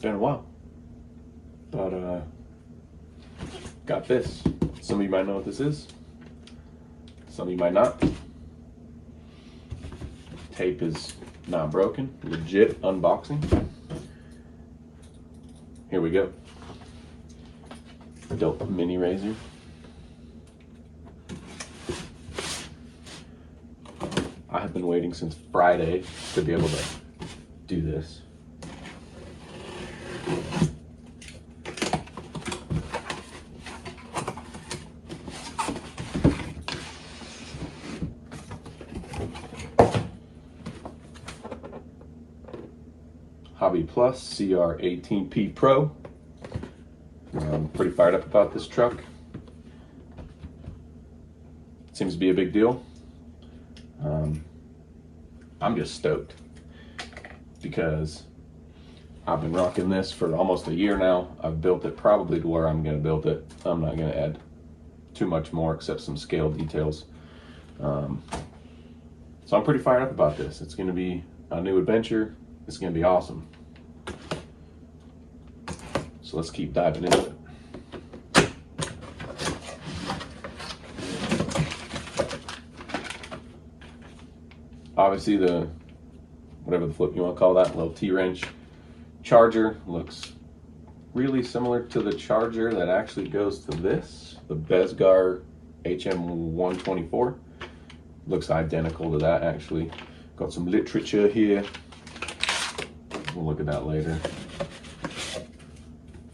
been a while. But got this. Some of you might know what this is. Some of you might not. Tape is not broken. Legit unboxing. Here we go. Dope mini razor. I have been waiting since Friday to be able to do this. Hobby Plus CR-18p Pro. I'm pretty fired up about this truck. Seems to be a big deal. I'm just stoked because I've been rocking this for almost a year now. I've built it probably to where I'm going to build it. I'm not going to add too much more except some scale details. So I'm pretty fired up about this. It's going to be a new adventure. It's going to be awesome. So let's keep diving into it. Obviously the, whatever the flip you want to call that, little T-wrench charger looks really similar to the charger that actually goes to this, the Bezgar HM124. Looks identical to that actually. Got some literature here. We'll look at that later.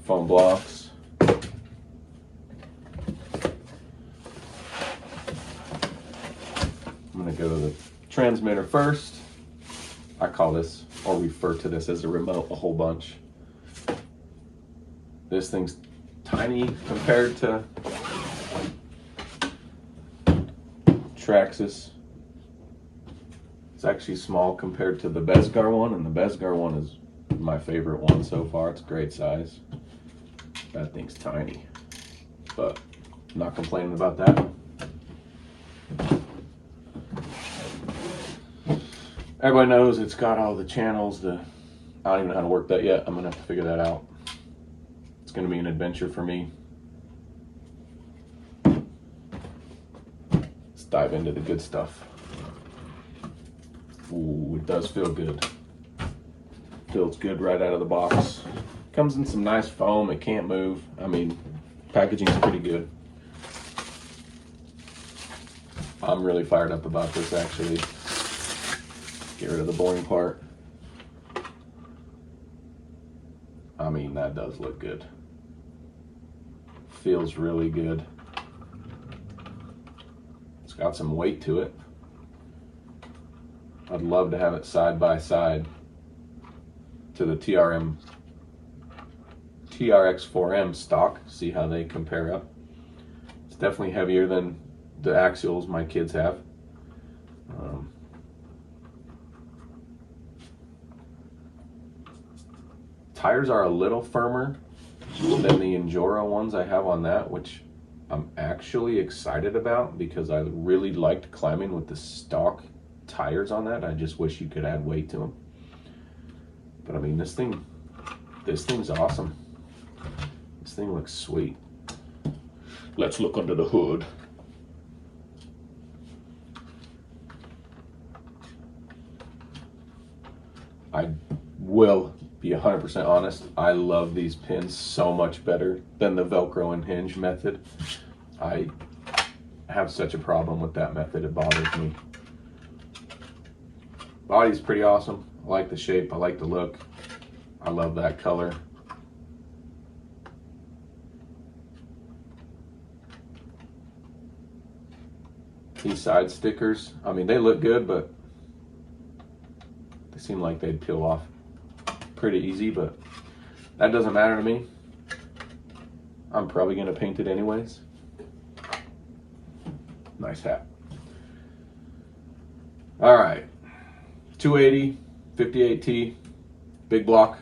Foam blocks. I'm gonna go to the transmitter first. I call this, or refer to this as a remote, a whole bunch. This thing's tiny compared to Traxxas. It's actually small compared to the Bezgar one, and the Bezgar one is my favorite one so far. It's a great size. That thing's tiny, but I'm not complaining about that. Everybody knows it's got all the channels. I don't even know how to work that yet. I'm gonna have to figure that out. It's gonna be an adventure for me. Let's dive into the good stuff. Ooh, it does feel good. Feels good right out of the box. Comes in some nice foam. It can't move. I mean, packaging's pretty good. I'm really fired up about this actually. Get rid of the boring part. I mean, that does look good. Feels really good. It's got some weight to it. I'd love to have it side by side to the TRX4M stock. See how they compare up. It's definitely heavier than the axials my kids have. Tires are a little firmer than the Enduro ones I have on that, which I'm actually excited about because I really liked climbing with the stock tires on that. I just wish you could add weight to them. But I mean, this thing's awesome. This thing looks sweet. Let's look under the hood. I will be 100% honest, I love these pins so much better than the Velcro and hinge method. I have such a problem with that method, it bothers me. Body's pretty awesome. I like the shape, I like the look. I love that color. These side stickers, I mean, they look good, but they seem like they'd peel off pretty easy, but that doesn't matter to me. I'm probably gonna paint it anyways. Nice hat. All right, 280, 58T, big block,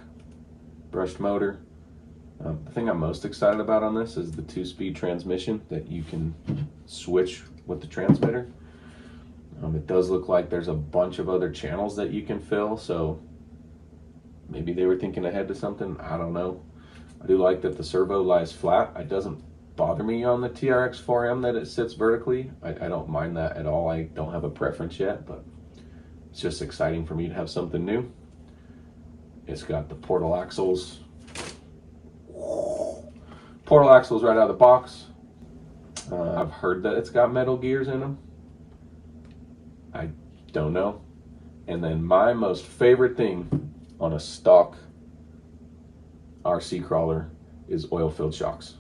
brushed motor. The thing I'm most excited about on this is the 2-speed transmission that you can switch with the transmitter. It does look like there's a bunch of other channels that you can fill, so Maybe they were thinking ahead to something. I don't know. I do like that the servo lies flat. It doesn't bother me on the TRX4M that it sits vertically. I don't mind that at all. I don't have a preference yet, but it's just exciting for me to have something new. It's got the portal axles. Portal axles right out of the box. I've heard that it's got metal gears in them. I don't know. And then my most favorite thing on a stock RC crawler is oil-filled shocks.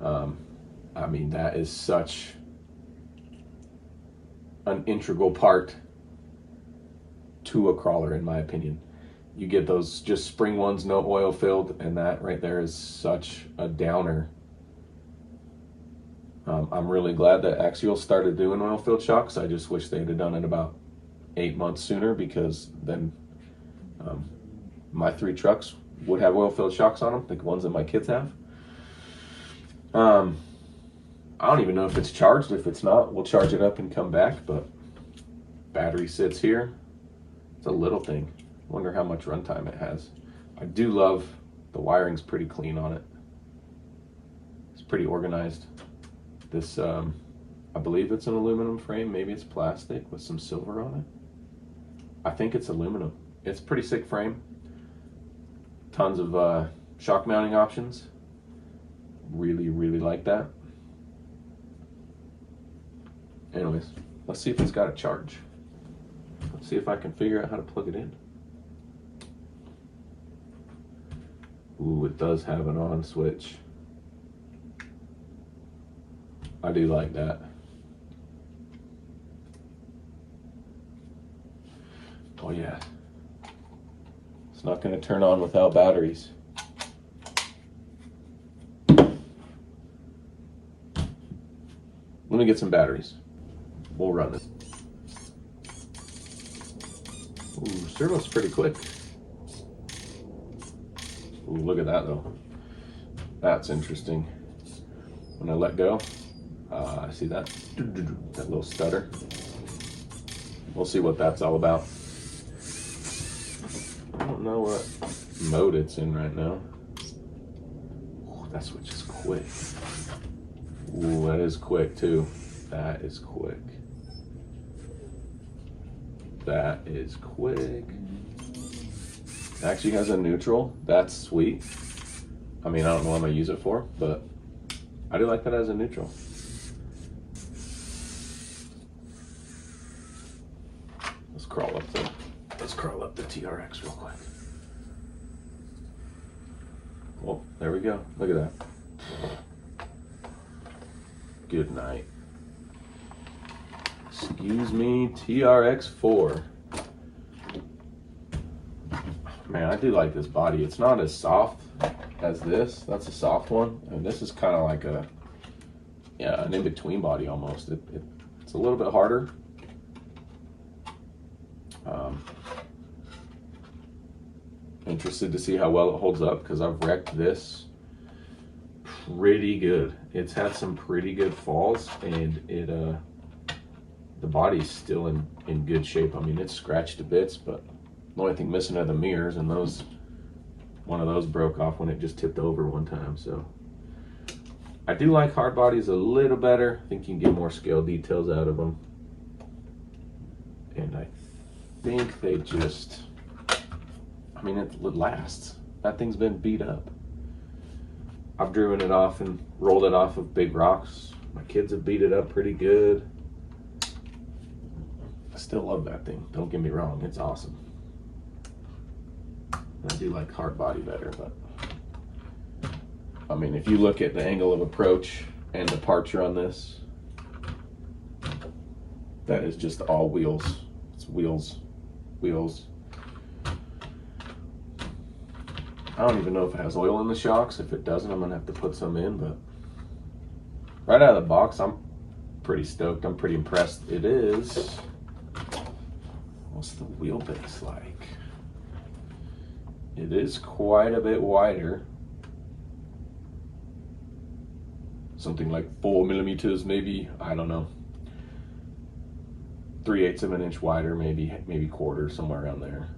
I mean, that is such an integral part to a crawler, in my opinion. You get those just spring ones, no oil filled, and that right there is such a downer. I'm really glad that Axial started doing oil filled shocks. I just wish they'd have done it about 8 months sooner, because then my 3 trucks would have oil filled shocks on them, like the ones that my kids have. I don't even know if it's charged. If it's not, we'll charge it up and come back, but battery sits here. It's a little thing. Wonder how much runtime it has. I do love the wiring's pretty clean on it. It's pretty organized. This, I believe it's an aluminum frame. Maybe it's plastic with some silver on it. I think it's aluminum. It's a pretty sick frame. Tons of shock mounting options. Really, really like that. Anyways, let's see if it's got a charge. Let's see if I can figure out how to plug it in. Ooh, it does have an on switch. I do like that. Oh yeah. It's not going to turn on without batteries. Let me get some batteries. We'll run it. Ooh, servo's pretty quick. Ooh, look at that though. That's interesting. When I let go, I see that? That little stutter. We'll see what that's all about. I don't know what mode it's in right now. Ooh, that switch is quick. Ooh, that is quick too. That is quick. That is quick. It actually has a neutral. That's sweet. I mean, I don't know what I'm gonna use it for, but I do like that as a neutral. Let's crawl up the TRX real quick. Oh, there we go. Look at that. Good night. Excuse me, TRX4. Man, I do like this body. It's not as soft as this. That's a soft one. And this is kind of like a, yeah, an in-between body almost. It's a little bit harder. Interested to see how well it holds up, because I've wrecked this pretty good. It's had some pretty good falls, and the body's still in good shape. I mean, it's scratched to bits, but the only thing missing are the mirrors, and one of those broke off when it just tipped over one time. So I do like hard bodies a little better. I think you can get more scale details out of them, and I think they just, I mean, it lasts. That thing's been beat up. I've driven it off and rolled it off of big rocks. My kids have beat it up pretty good. I still love that thing. Don't get me wrong, it's awesome. I do like hard body better, but I mean, if you look at the angle of approach and departure on this, that is just all wheels. It's wheels. I don't even know if it has oil in the shocks. If it doesn't, I'm gonna have to put some in, but right out of the box, I'm pretty stoked. I'm pretty impressed. It is, what's the wheelbase like? It is quite a bit wider. Something like 4 millimeters, maybe, I don't know. 3/8 of an inch wider, maybe quarter, somewhere around there.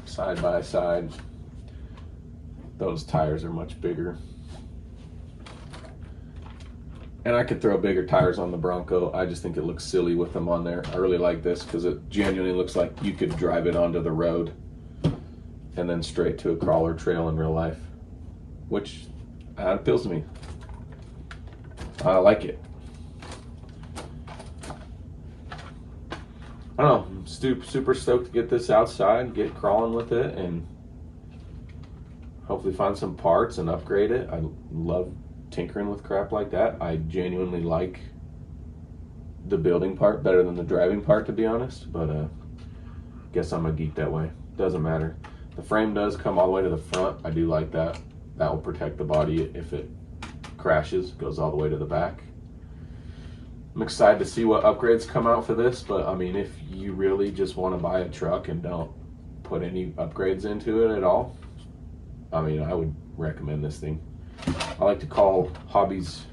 side by side. Those tires are much bigger. And I could throw bigger tires on the Bronco. I just think it looks silly with them on there. I really like this because it genuinely looks like you could drive it onto the road and then straight to a crawler trail in real life, which appeals to me. I like it. I don't know, I'm super stoked to get this outside, get crawling with it, and hopefully find some parts and upgrade it. I love tinkering with crap like that. I genuinely like the building part better than the driving part, to be honest, but guess I'm a geek that way. Doesn't matter. The frame does come all the way to the front. I do like that. That will protect the body if it crashes. It goes all the way to the back. I'm excited to see what upgrades come out for this, but I mean, if you really just want to buy a truck and don't put any upgrades into it at all, I mean, I would recommend this thing. I like to call hobbies,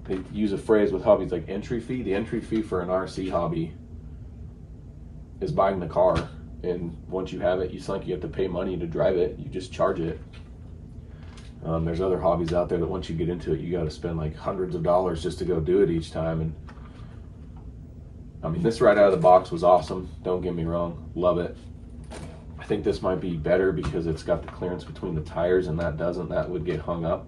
they use a phrase with hobbies like entry fee. The entry fee for an RC hobby is buying the car, and once you have it, it's like you have to pay money to drive it. You just charge it. There's other hobbies out there that once you get into it, you got to spend like hundreds of dollars just to go do it each time. And I mean, this right out of the box was awesome. Don't get me wrong, love it. I think this might be better because it's got the clearance between the tires, and that doesn't. That would get hung up.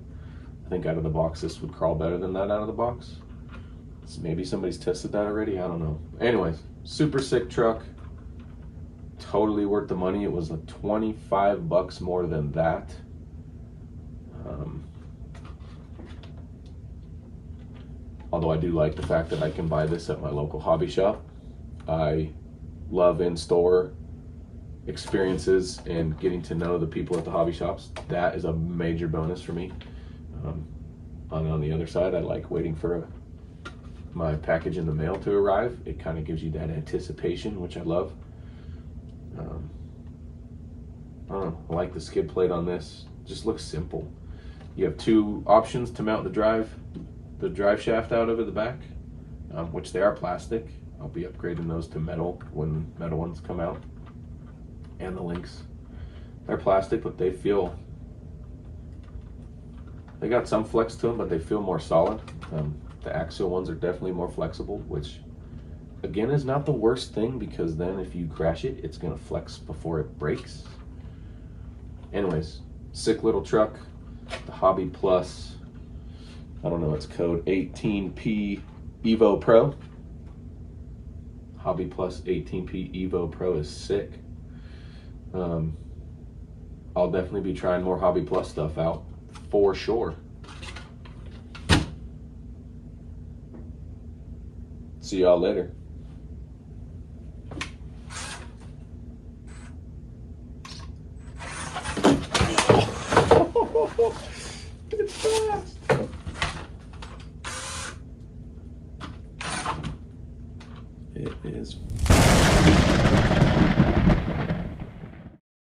I think out of the box, this would crawl better than that out of the box. So maybe somebody's tested that already. I don't know. Anyways, super sick truck. Totally worth the money. It was like 25 bucks more than that. Although I do like the fact that I can buy this at my local hobby shop. I love in-store experiences and getting to know the people at the hobby shops. That is a major bonus for me. On the other side, I like waiting for my package in the mail to arrive. It kind of gives you that anticipation, which I love. I don't know, I like the skid plate on this. It just looks simple. You have two options to mount the drive shaft out over the back, which they are plastic. I'll be upgrading those to metal when metal ones come out. And the links, they're plastic, but they got some flex to them, but they feel more solid. The axial ones are definitely more flexible, which again is not the worst thing, because then if you crash it, it's gonna flex before it breaks. Anyways, sick little truck. The Hobby Plus, I don't know, it's code 18p EVO Pro. Hobby Plus 18p EVO Pro is sick. I'll definitely be trying more Hobby Plus stuff out for sure. See y'all later. It's fast. It is